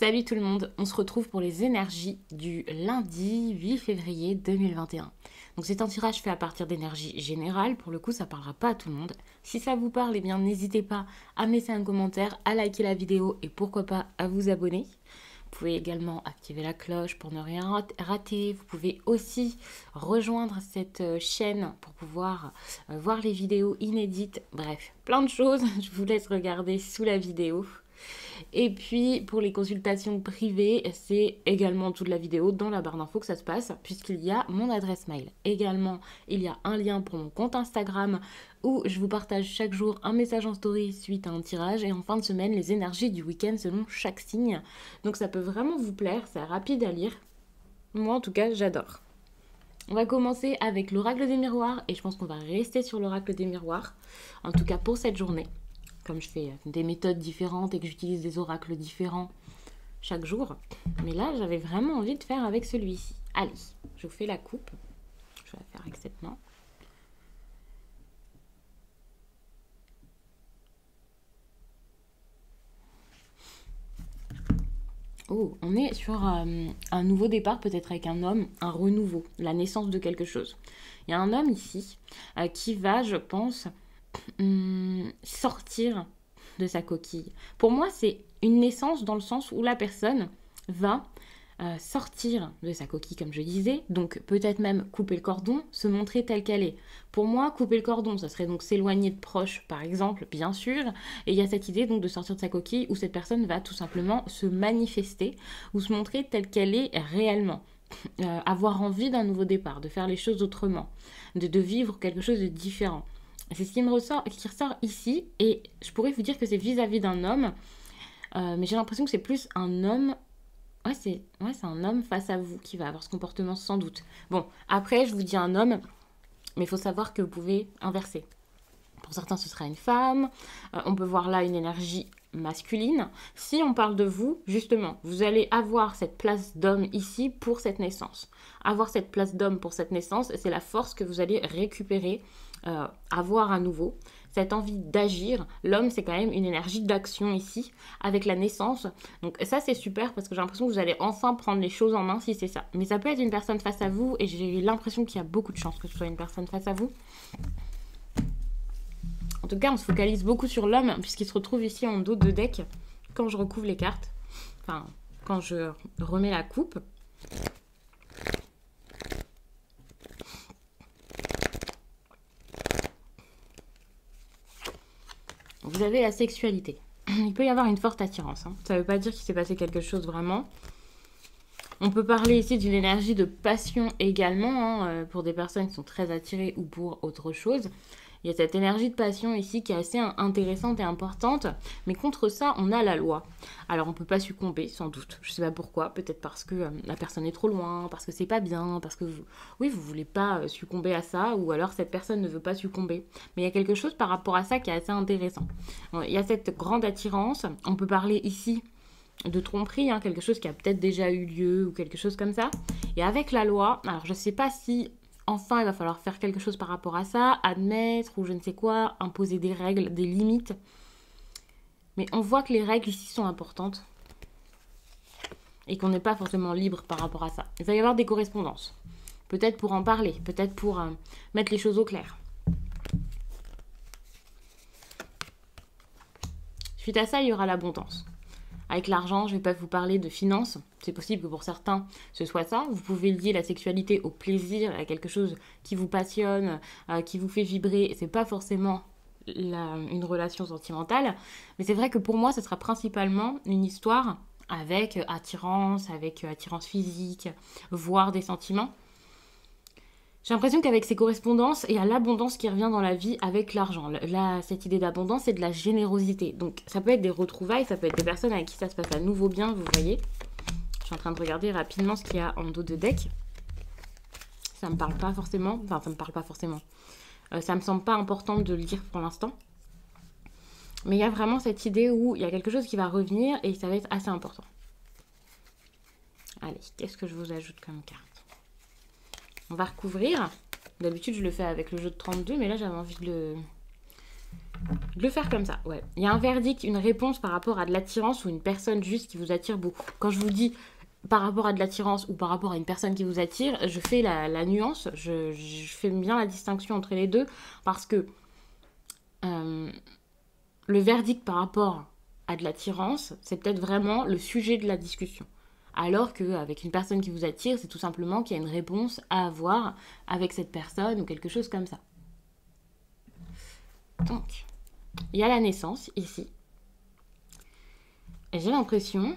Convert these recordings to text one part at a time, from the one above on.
Salut tout le monde, on se retrouve pour les énergies du lundi 8 février 2021. Donc c'est un tirage fait à partir d'énergie générale, pour le coup ça parlera pas à tout le monde. Si ça vous parle, eh bien n'hésitez pas à me laisser un commentaire, à liker la vidéo et pourquoi pas à vous abonner. Vous pouvez également activer la cloche pour ne rien rater. Vous pouvez aussi rejoindre cette chaîne pour pouvoir voir les vidéos inédites. Bref, plein de choses. Je vous laisse regarder sous la vidéo. Et puis pour les consultations privées, c'est également toute la vidéo dans la barre d'infos que ça se passe, puisqu'il y a mon adresse mail. Également, il y a un lien pour mon compte Instagram où je vous partage chaque jour un message en story suite à un tirage, et en fin de semaine les énergies du week-end selon chaque signe. Donc ça peut vraiment vous plaire, c'est rapide à lire. Moi en tout cas j'adore. On va commencer avec l'oracle des miroirs, et je pense qu'on va rester sur l'oracle des miroirs, en tout cas pour cette journée. Comme je fais des méthodes différentes et que j'utilise des oracles différents chaque jour. Mais là, j'avais vraiment envie de faire avec celui-ci. Allez, je vous fais la coupe. Je vais la faire avec cette main. Oh, on est sur un nouveau départ, peut-être avec un homme, un renouveau, la naissance de quelque chose. Il y a un homme ici qui va, je pense, sortir de sa coquille. Pour moi, c'est une naissance dans le sens où la personne va sortir de sa coquille, comme je disais, donc peut-être même couper le cordon, se montrer telle qu'elle est. Pour moi, couper le cordon, ça serait donc s'éloigner de proches, par exemple, bien sûr, et il y a cette idée donc de sortir de sa coquille où cette personne va tout simplement se manifester ou se montrer telle qu'elle est réellement. Avoir envie d'un nouveau départ, de faire les choses autrement, de vivre quelque chose de différent. C'est ce qui ressort ici, et je pourrais vous dire que c'est vis-à-vis d'un homme, mais j'ai l'impression que c'est plus un homme. Ouais, c'est un homme face à vous qui va avoir ce comportement sans doute. Bon, après, je vous dis un homme, mais il faut savoir que vous pouvez inverser. Pour certains, ce sera une femme. On peut voir là une énergie masculine. Si on parle de vous, justement, vous allez avoir cette place d'homme ici pour cette naissance. Avoir cette place d'homme pour cette naissance, c'est la force que vous allez récupérer, avoir à nouveau. Cette envie d'agir, l'homme c'est quand même une énergie d'action ici, avec la naissance. Donc ça c'est super parce que j'ai l'impression que vous allez enfin prendre les choses en main si c'est ça. Mais ça peut être une personne face à vous, et j'ai l'impression qu'il y a beaucoup de chances que ce soit une personne face à vous. En tout cas, on se focalise beaucoup sur l'homme, puisqu'il se retrouve ici en dos de deck, quand je recouvre les cartes. Enfin, quand je remets la coupe. Vous avez la sexualité. Il peut y avoir une forte attirance. Ça ne veut pas dire qu'il s'est passé quelque chose vraiment. On peut parler ici d'une énergie de passion également, pour des personnes qui sont très attirées ou pour autre chose. Il y a cette énergie de passion ici qui est assez intéressante et importante, mais contre ça, on a la loi. Alors, on ne peut pas succomber, sans doute. Je ne sais pas pourquoi, peut-être parce que la personne est trop loin, parce que c'est pas bien, parce que vous voulez pas succomber à ça, ou alors cette personne ne veut pas succomber. Mais il y a quelque chose par rapport à ça qui est assez intéressant. Il y a cette grande attirance. On peut parler ici de tromperie, quelque chose qui a peut-être déjà eu lieu, ou quelque chose comme ça. Et avec la loi, alors je ne sais pas si enfin il va falloir faire quelque chose par rapport à ça, admettre ou je ne sais quoi, imposer des règles, des limites. Mais on voit que les règles ici sont importantes et qu'on n'est pas forcément libre par rapport à ça. Il va y avoir des correspondances. Peut-être pour en parler, peut-être pour mettre les choses au clair. Suite à ça, il y aura l'abondance. Avec l'argent, je ne vais pas vous parler de finances. C'est possible que pour certains, ce soit ça. Vous pouvez lier la sexualité au plaisir, à quelque chose qui vous passionne, qui vous fait vibrer. Ce n'est pas forcément une relation sentimentale. Mais c'est vrai que pour moi, ce sera principalement une histoire avec attirance physique, voire des sentiments. J'ai l'impression qu'avec ces correspondances, il y a l'abondance qui revient dans la vie avec l'argent. Là, cette idée d'abondance, c'est de la générosité. Donc, ça peut être des retrouvailles, ça peut être des personnes avec qui ça se passe à nouveau bien, vous voyez. Je suis en train de regarder rapidement ce qu'il y a en dos de deck. Ça me parle pas forcément. Enfin, ça me parle pas forcément. Ça me semble pas important de le lire pour l'instant. Mais il y a vraiment cette idée où il y a quelque chose qui va revenir et ça va être assez important. Allez, qu'est-ce que je vous ajoute comme carte ? On va recouvrir. D'habitude, je le fais avec le jeu de 32, mais là, j'avais envie de De le faire comme ça, ouais. Il y a un verdict, une réponse par rapport à de l'attirance ou une personne juste qui vous attire beaucoup. Quand je vous dis par rapport à de l'attirance ou par rapport à une personne qui vous attire, je fais la nuance, je fais bien la distinction entre les deux parce que le verdict par rapport à de l'attirance, c'est peut-être vraiment le sujet de la discussion. Alors qu'avec une personne qui vous attire, c'est tout simplement qu'il y a une réponse à avoir avec cette personne ou quelque chose comme ça. Donc, il y a la naissance ici. Et j'ai l'impression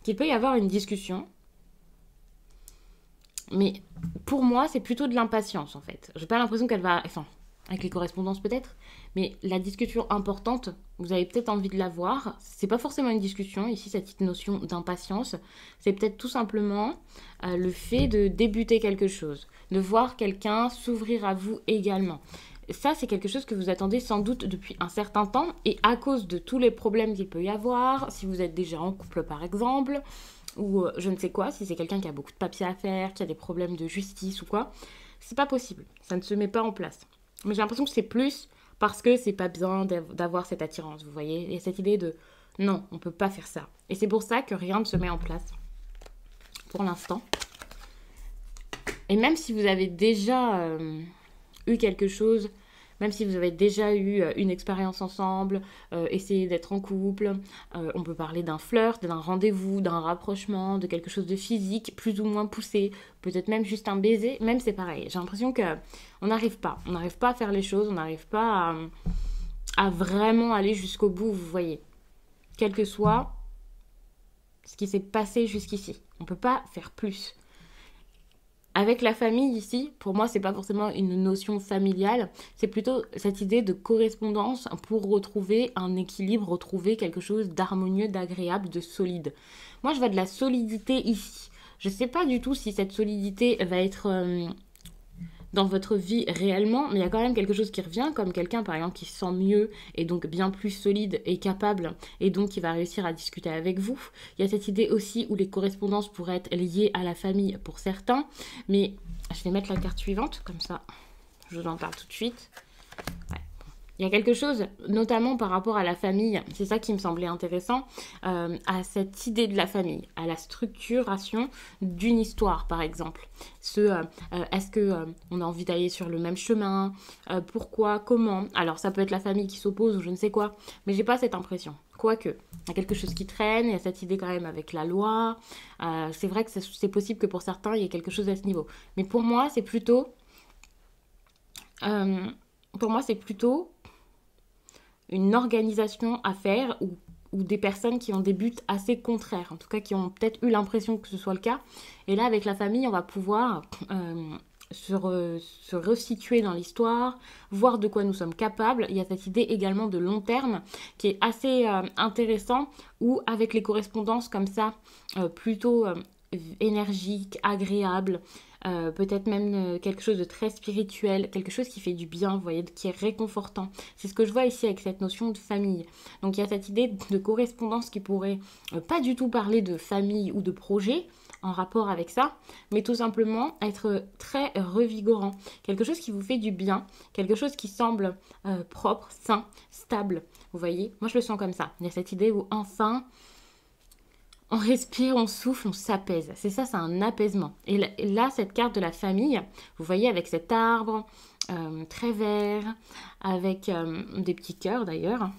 qu'il peut y avoir une discussion. Mais pour moi, c'est plutôt de l'impatience en fait. J'ai pas l'impression qu'elle va... Enfin, avec les correspondances peut-être. Mais la discussion importante, vous avez peut-être envie de la voir. C'est pas forcément une discussion, ici, cette petite notion d'impatience. C'est peut-être tout simplement le fait de débuter quelque chose. De voir quelqu'un s'ouvrir à vous également. Ça, c'est quelque chose que vous attendez sans doute depuis un certain temps. Et à cause de tous les problèmes qu'il peut y avoir, si vous êtes déjà en couple par exemple, ou je ne sais quoi, si c'est quelqu'un qui a beaucoup de papiers à faire, qui a des problèmes de justice ou quoi, c'est pas possible. Ça ne se met pas en place. Mais j'ai l'impression que c'est plus parce que c'est pas bien d'avoir cette attirance, vous voyez. Et cette idée de non, on peut pas faire ça. Et c'est pour ça que rien ne se met en place pour l'instant. Et même si vous avez déjà eu quelque chose, même si vous avez déjà eu une expérience ensemble, essayé d'être en couple, on peut parler d'un flirt, d'un rendez-vous, d'un rapprochement, de quelque chose de physique, plus ou moins poussé, peut-être même juste un baiser, même c'est pareil. J'ai l'impression qu'on n'arrive pas. On n'arrive pas à faire les choses, on n'arrive pas à vraiment aller jusqu'au bout, vous voyez. Quel que soit ce qui s'est passé jusqu'ici. On ne peut pas faire plus. Avec la famille ici, pour moi, c'est pas forcément une notion familiale, c'est plutôt cette idée de correspondance pour retrouver un équilibre, retrouver quelque chose d'harmonieux, d'agréable, de solide. Moi, je vois de la solidité ici. Je sais pas du tout si cette solidité va être dans votre vie réellement, mais il y a quand même quelque chose qui revient, comme quelqu'un par exemple qui se sent mieux et donc bien plus solide et capable, et donc qui va réussir à discuter avec vous. Il y a cette idée aussi où les correspondances pourraient être liées à la famille pour certains, mais je vais mettre la carte suivante, comme ça je vous en parle tout de suite. Ouais. Il y a quelque chose, notamment par rapport à la famille, c'est ça qui me semblait intéressant, à cette idée de la famille, à la structuration d'une histoire, par exemple. Est-ce qu'on a envie d'aller sur le même chemin, pourquoi, comment. Alors, ça peut être la famille qui s'oppose ou je ne sais quoi, mais j'ai pas cette impression. Quoique, il y a quelque chose qui traîne, il y a cette idée quand même avec la loi. C'est vrai que c'est possible que pour certains, il y ait quelque chose à ce niveau. Mais pour moi, c'est plutôt... une organisation à faire ou des personnes qui ont des buts assez contraires, en tout cas qui ont peut-être eu l'impression que ce soit le cas. Et là, avec la famille, on va pouvoir se resituer dans l'histoire, voir de quoi nous sommes capables. Il y a cette idée également de long terme qui est assez intéressant, où avec les correspondances comme ça, plutôt énergiques, agréables, peut-être même quelque chose de très spirituel, quelque chose qui fait du bien, vous voyez, qui est réconfortant. C'est ce que je vois ici avec cette notion de famille. Donc il y a cette idée de correspondance qui pourrait pas du tout parler de famille ou de projet en rapport avec ça, mais tout simplement être très revigorant. Quelque chose qui vous fait du bien, quelque chose qui semble propre, sain, stable. Vous voyez, moi je le sens comme ça. Il y a cette idée où enfin... on respire, on souffle, on s'apaise. C'est ça, c'est un apaisement. Et là, cette carte de la famille, vous voyez avec cet arbre très vert, avec des petits cœurs d'ailleurs.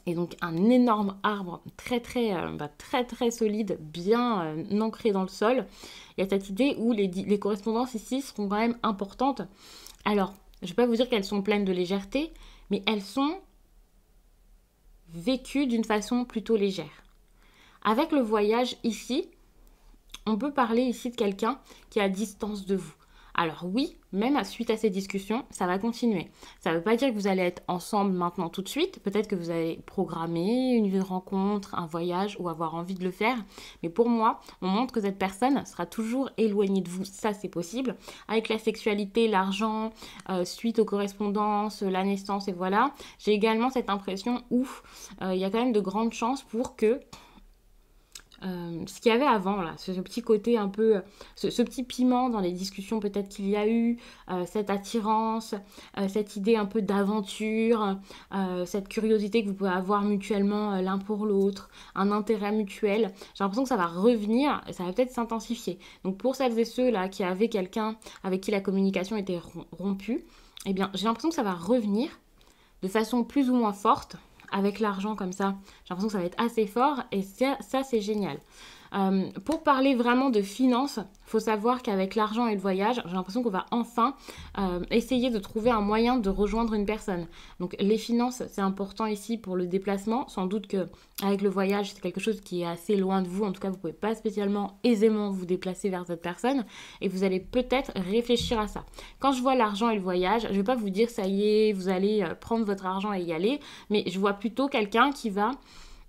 Et donc un énorme arbre très très solide, bien ancré dans le sol. Il y a cette idée où les correspondances ici seront quand même importantes. Alors, je ne vais pas vous dire qu'elles sont pleines de légèreté, mais elles sont vécues d'une façon plutôt légère. Avec le voyage ici, on peut parler ici de quelqu'un qui est à distance de vous. Alors oui, même suite à ces discussions, ça va continuer. Ça ne veut pas dire que vous allez être ensemble maintenant tout de suite. Peut-être que vous allez programmer une rencontre, un voyage ou avoir envie de le faire. Mais pour moi, on montre que cette personne sera toujours éloignée de vous. Ça, c'est possible. Avec la sexualité, l'argent, suite aux correspondances, la naissance et voilà. J'ai également cette impression où il y a quand même de grandes chances pour que ce qu'il y avait avant, là, ce petit côté un peu, ce petit piment dans les discussions peut-être qu'il y a eu, cette attirance, cette idée un peu d'aventure, cette curiosité que vous pouvez avoir mutuellement l'un pour l'autre, un intérêt mutuel. J'ai l'impression que ça va revenir, et ça va peut-être s'intensifier. Donc pour celles et ceux là qui avaient quelqu'un avec qui la communication était rompue, eh bien j'ai l'impression que ça va revenir de façon plus ou moins forte avec l'argent comme ça. J'ai l'impression que ça va être assez fort et ça c'est génial. Pour parler vraiment de finances, il faut savoir qu'avec l'argent et le voyage, j'ai l'impression qu'on va enfin essayer de trouver un moyen de rejoindre une personne. Donc les finances, c'est important ici pour le déplacement. Sans doute que avec le voyage, c'est quelque chose qui est assez loin de vous. En tout cas, vous ne pouvez pas spécialement aisément vous déplacer vers cette personne. Et vous allez peut-être réfléchir à ça. Quand je vois l'argent et le voyage, je ne vais pas vous dire ça y est, vous allez prendre votre argent et y aller. Mais je vois plutôt quelqu'un qui va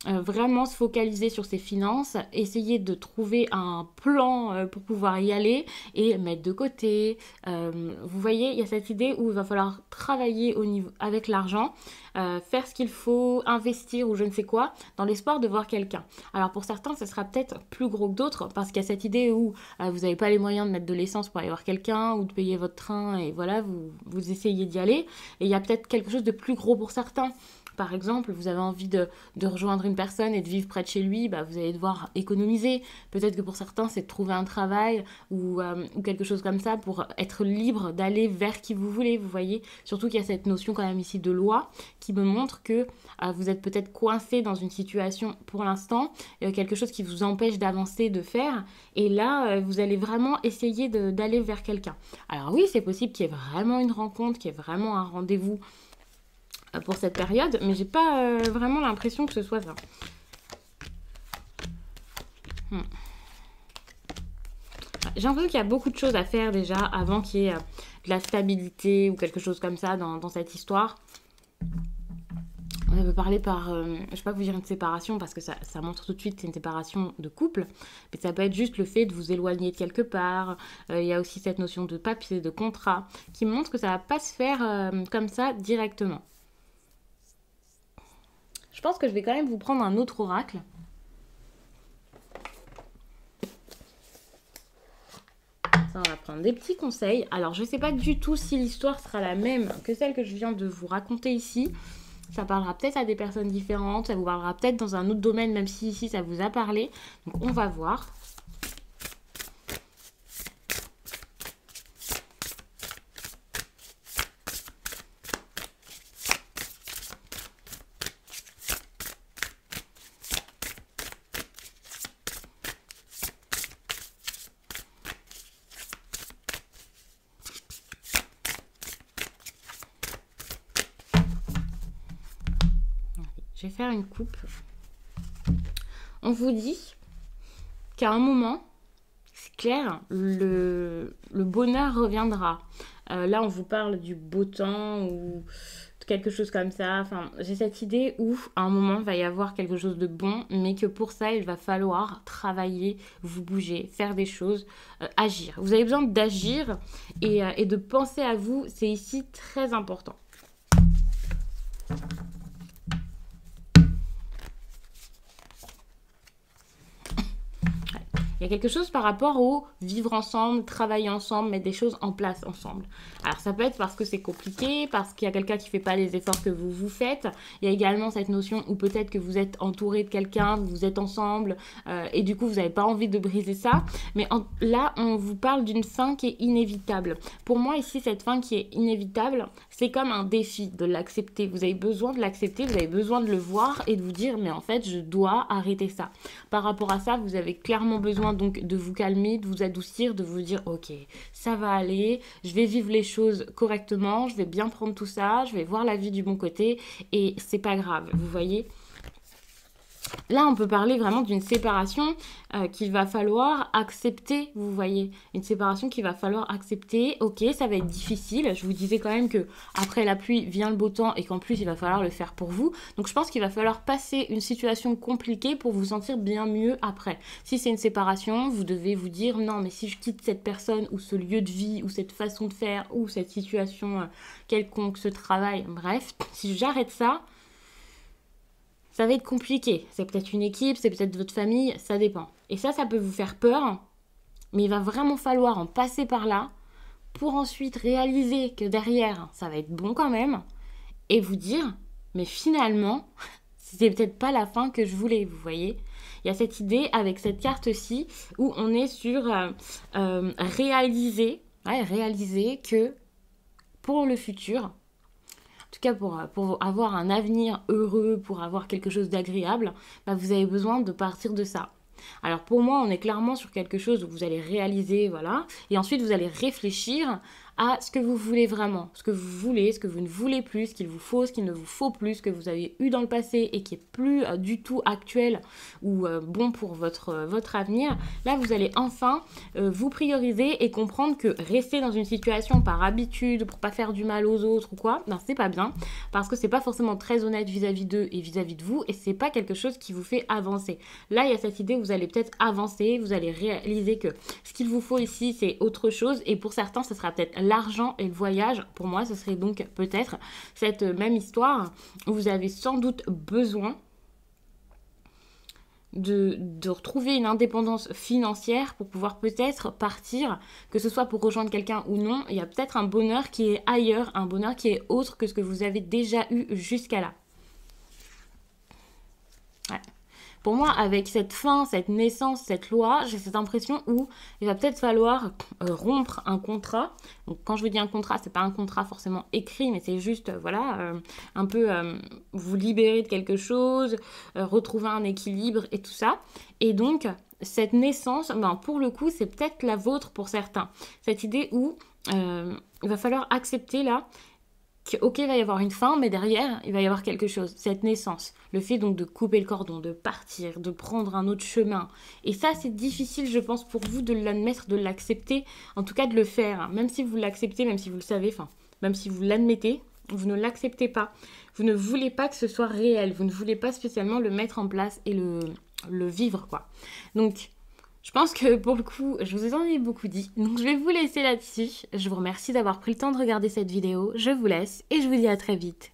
vraiment se focaliser sur ses finances, essayer de trouver un plan pour pouvoir y aller et mettre de côté. Vous voyez, il y a cette idée où il va falloir travailler avec l'argent, faire ce qu'il faut, investir ou je ne sais quoi, dans l'espoir de voir quelqu'un. Alors pour certains, ce sera peut-être plus gros que d'autres parce qu'il y a cette idée où vous n'avez pas les moyens de mettre de l'essence pour aller voir quelqu'un ou de payer votre train et voilà, vous essayez d'y aller. Et il y a peut-être quelque chose de plus gros pour certains. Par exemple, vous avez envie de rejoindre une personne et de vivre près de chez lui, bah, vous allez devoir économiser. Peut-être que pour certains, c'est de trouver un travail ou quelque chose comme ça pour être libre d'aller vers qui vous voulez, vous voyez. Surtout qu'il y a cette notion quand même ici de loi qui me montre que vous êtes peut-être coincé dans une situation pour l'instant, quelque chose qui vous empêche d'avancer, de faire. Et là, vous allez vraiment essayer d'aller vers quelqu'un. Alors oui, c'est possible qu'il y ait vraiment une rencontre, qu'il y ait vraiment un rendez-vous pour cette période, mais j'ai pas vraiment l'impression que ce soit ça. J'ai l'impression qu'il y a beaucoup de choses à faire déjà avant qu'il y ait de la stabilité ou quelque chose comme ça dans cette histoire. On peut parler par, je ne vais pas vous dire une séparation parce que ça montre tout de suite c'est une séparation de couple, mais ça peut être juste le fait de vous éloigner de quelque part. Il y a aussi cette notion de papier, de contrat, qui montre que ça ne va pas se faire comme ça directement. Je pense que je vais quand même vous prendre un autre oracle. Ça, on va prendre des petits conseils. Alors, je ne sais pas du tout si l'histoire sera la même que celle que je viens de vous raconter ici. Ça parlera peut-être à des personnes différentes. Ça vous parlera peut-être dans un autre domaine, même si ici, ça vous a parlé. Donc, on va voir. Je vais faire une coupe. On vous dit qu'à un moment, c'est clair, le bonheur reviendra. Là, on vous parle du beau temps ou quelque chose comme ça. Enfin, j'ai cette idée où, à un moment, il va y avoir quelque chose de bon, mais que pour ça, il va falloir travailler, vous bouger, faire des choses, agir. Vous avez besoin d'agir et de penser à vous. C'est ici très important. Il y a quelque chose par rapport au vivre ensemble, travailler ensemble, mettre des choses en place ensemble. Alors ça peut être parce que c'est compliqué, parce qu'il y a quelqu'un qui ne fait pas les efforts que vous faites. Il y a également cette notion où peut-être que vous êtes entouré de quelqu'un, vous êtes ensemble et du coup vous n'avez pas envie de briser ça. Mais là on vous parle d'une fin qui est inévitable. Pour moi ici cette fin qui est inévitable, c'est comme un défi de l'accepter. Vous avez besoin de l'accepter, vous avez besoin de le voir et de vous dire mais en fait je dois arrêter ça. Par rapport à ça vous avez clairement besoin donc de vous calmer, de vous adoucir, de vous dire ok, ça va aller, je vais vivre les choses correctement, je vais bien prendre tout ça, je vais voir la vie du bon côté et c'est pas grave, vous voyez. Là, on peut parler vraiment d'une séparation qu'il va falloir accepter, vous voyez. Une séparation qu'il va falloir accepter. Ok, ça va être difficile. Je vous disais quand même que après la pluie vient le beau temps et qu'en plus, il va falloir le faire pour vous. Donc, je pense qu'il va falloir passer une situation compliquée pour vous sentir bien mieux après. Si c'est une séparation, vous devez vous dire non, mais si je quitte cette personne ou ce lieu de vie ou cette façon de faire ou cette situation quelconque, ce travail, bref, si j'arrête ça, ça va être compliqué. C'est peut-être une équipe, c'est peut-être votre famille, ça dépend. Et ça peut vous faire peur, mais il va vraiment falloir en passer par là pour ensuite réaliser que derrière, ça va être bon quand même, et vous dire, mais finalement, c'était peut-être pas la fin que je voulais, vous voyez. Il y a cette idée avec cette carte-ci où on est sur réaliser que pour le futur, en tout cas pour avoir un avenir heureux, pour avoir quelque chose d'agréable, bah vous avez besoin de partir de ça. Alors pour moi, on est clairement sur quelque chose où vous allez réaliser, voilà, et ensuite vous allez réfléchir à ce que vous voulez vraiment, ce que vous voulez, ce que vous ne voulez plus, ce qu'il vous faut, ce qu'il ne vous faut plus, ce que vous avez eu dans le passé et qui est plus du tout actuel ou bon pour votre avenir. Là, vous allez enfin vous prioriser et comprendre que rester dans une situation par habitude, pour pas faire du mal aux autres ou quoi, ben c'est pas bien, parce que c'est pas forcément très honnête vis-à-vis d'eux et vis-à-vis de vous, et c'est pas quelque chose qui vous fait avancer. Là, il y a cette idée où vous allez peut-être avancer, vous allez réaliser que ce qu'il vous faut ici, c'est autre chose, et pour certains, ce sera peut-être l'argent et le voyage. Pour moi, ce serait donc peut-être cette même histoire où vous avez sans doute besoin de retrouver une indépendance financière pour pouvoir peut-être partir, que ce soit pour rejoindre quelqu'un ou non. Il y a peut-être un bonheur qui est ailleurs, un bonheur qui est autre que ce que vous avez déjà eu jusqu'à là. Ouais. Pour moi, avec cette fin, cette naissance, cette loi, j'ai cette impression où il va peut-être falloir rompre un contrat. Donc, quand je veux dire un contrat, c'est pas un contrat forcément écrit, mais c'est juste, un peu vous libérer de quelque chose, retrouver un équilibre et tout ça. Et donc, cette naissance, pour le coup, c'est peut-être la vôtre pour certains. Cette idée où il va falloir accepter là, ok, il va y avoir une fin, mais derrière, il va y avoir quelque chose, cette naissance. Le fait donc de couper le cordon, de partir, de prendre un autre chemin. Et ça, c'est difficile, je pense, pour vous de l'admettre, de l'accepter, en tout cas de le faire. Même si vous l'acceptez, même si vous le savez, même si vous l'admettez, vous ne l'acceptez pas. Vous ne voulez pas que ce soit réel, vous ne voulez pas spécialement le mettre en place et le vivre, quoi. Donc, je pense que pour le coup, je vous en ai beaucoup dit. Donc je vais vous laisser là-dessus. Je vous remercie d'avoir pris le temps de regarder cette vidéo. Je vous laisse et je vous dis à très vite.